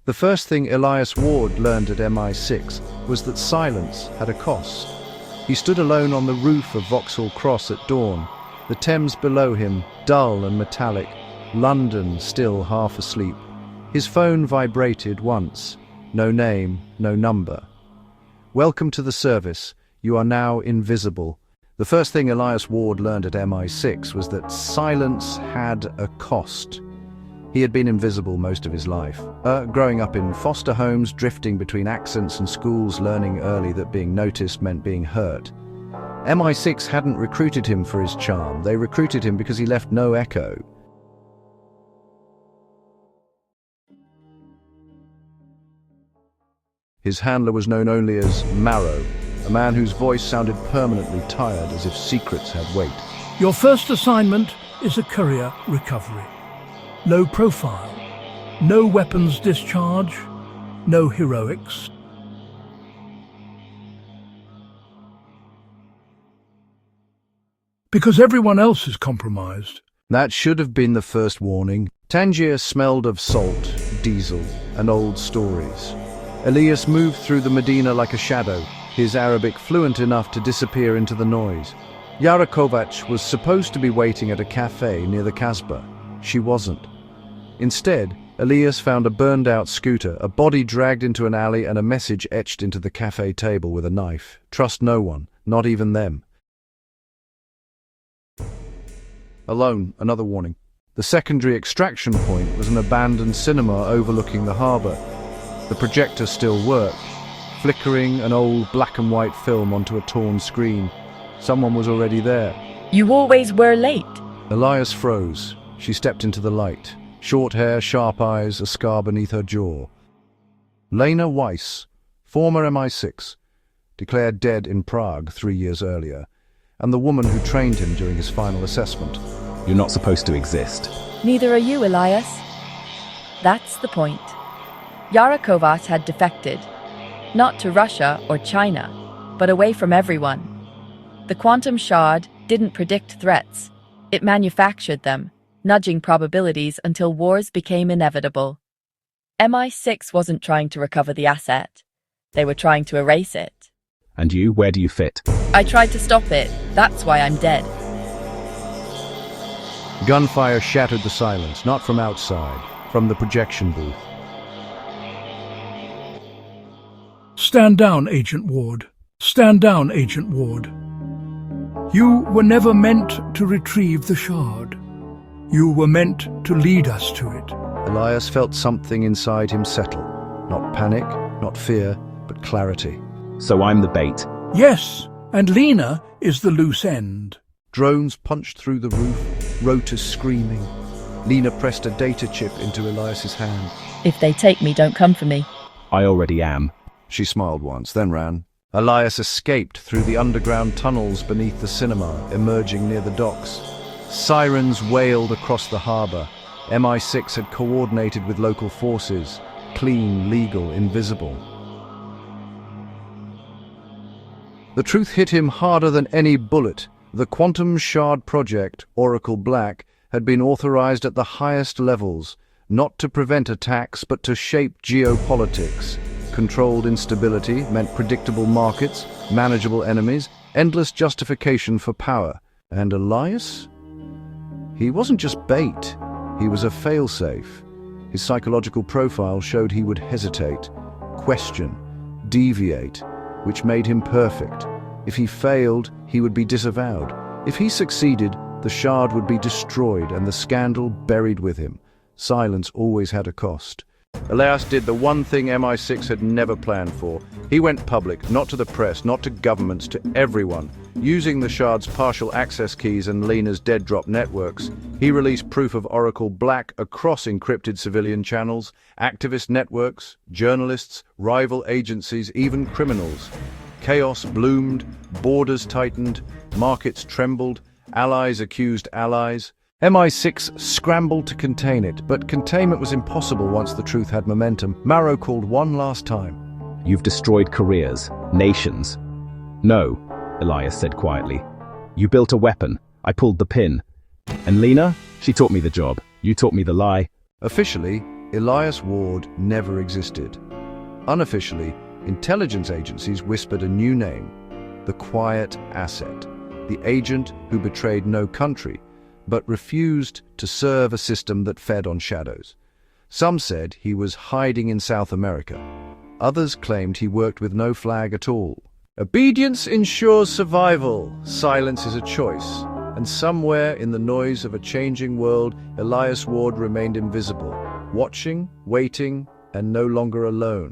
The first thing Elias Ward learned at MI6 was that silence had a cost. He stood alone on the roof of Vauxhall Cross at dawn, the Thames below him, dull and metallic, London still half asleep. His phone vibrated once. No name, no number. "Welcome to the service. You are now invisible." The first thing Elias Ward learned at MI6 was that silence had a cost. He had been invisible most of his life. Growing up in foster homes, drifting between accents and schools, learning early that being noticed meant being hurt. MI6 hadn't recruited him for his charm. They recruited him because he left no echo. His handler was known only as Marrow, a man whose voice sounded permanently tired, as if secrets had weight. Your first assignment is a courier recovery. Low profile, no weapons discharge, no heroics. Because everyone else is compromised. That should have been the first warning. Tangier smelled of salt, diesel, and old stories. Elias moved through the Medina like a shadow, his Arabic fluent enough to disappear into the noise. Yara Kovac was supposed to be waiting at a cafe near the Kasbah. She wasn't. Instead, Elias found a burned-out scooter, a body dragged into an alley, and a message etched into the cafe table with a knife. "Trust no one, not even them." Alone, another warning. The secondary extraction point was an abandoned cinema overlooking the harbour. The projector still worked, flickering an old black-and-white film onto a torn screen. Someone was already there. "You always were late." Elias froze. She stepped into the light. Short hair, sharp eyes, a scar beneath her jaw. Lena Weiss, former MI6, declared dead in Prague 3 years earlier, and the woman who trained him during his final assessment. "You're not supposed to exist." "Neither are you, Elias." That's the point. Yara Kovac had defected, not to Russia or China, but away from everyone. The quantum shard didn't predict threats. It manufactured them, nudging probabilities until wars became inevitable. MI6 wasn't trying to recover the asset. They were trying to erase it. "And you, where do you fit?" I tried to stop it. That's why I'm dead. Gunfire shattered the silence, not from outside, from the projection booth. Stand down, Agent Ward. Stand down, Agent Ward. You were never meant to retrieve the shard. You were meant to lead us to it. Elias felt something inside him settle. Not panic, not fear, but clarity. "So I'm the bait." Yes, and Lena is the loose end. Drones punched through the roof, rotors screaming. Lena pressed a data chip into Elias's hand. "If they take me, don't come for me." "I already am." She smiled once, then ran. Elias escaped through the underground tunnels beneath the cinema, emerging near the docks. Sirens wailed across the harbour. MI6 had coordinated with local forces. Clean, legal, invisible. The truth hit him harder than any bullet. The Quantum Shard Project, Oracle Black, had been authorized at the highest levels, not to prevent attacks but to shape geopolitics. Controlled instability meant predictable markets, manageable enemies, endless justification for power. And Elias? He wasn't just bait. He was a failsafe. His psychological profile showed he would hesitate, question, deviate, which made him perfect. If he failed, he would be disavowed. If he succeeded, the shard would be destroyed and the scandal buried with him. Silence always had a cost. Elias did the one thing MI6 had never planned for. He went public, not to the press, not to governments, to everyone. Using the shard's partial access keys and Lena's dead-drop networks, he released proof of Oracle Black across encrypted civilian channels, activist networks, journalists, rival agencies, even criminals. Chaos bloomed, borders tightened, markets trembled, allies accused allies. MI6 scrambled to contain it, but containment was impossible once the truth had momentum. Marrow called one last time. "You've destroyed careers, nations." "No," Elias said quietly. "You built a weapon. I pulled the pin. And Lena? She taught me the job. You taught me the lie." Officially, Elias Ward never existed. Unofficially, intelligence agencies whispered a new name, the Quiet Asset, the agent who betrayed no country, but refused to serve a system that fed on shadows. Some said he was hiding in South America. Others claimed he worked with no flag at all. Obedience ensures survival. Silence is a choice. And somewhere in the noise of a changing world, Elias Ward remained invisible, watching, waiting, and no longer alone.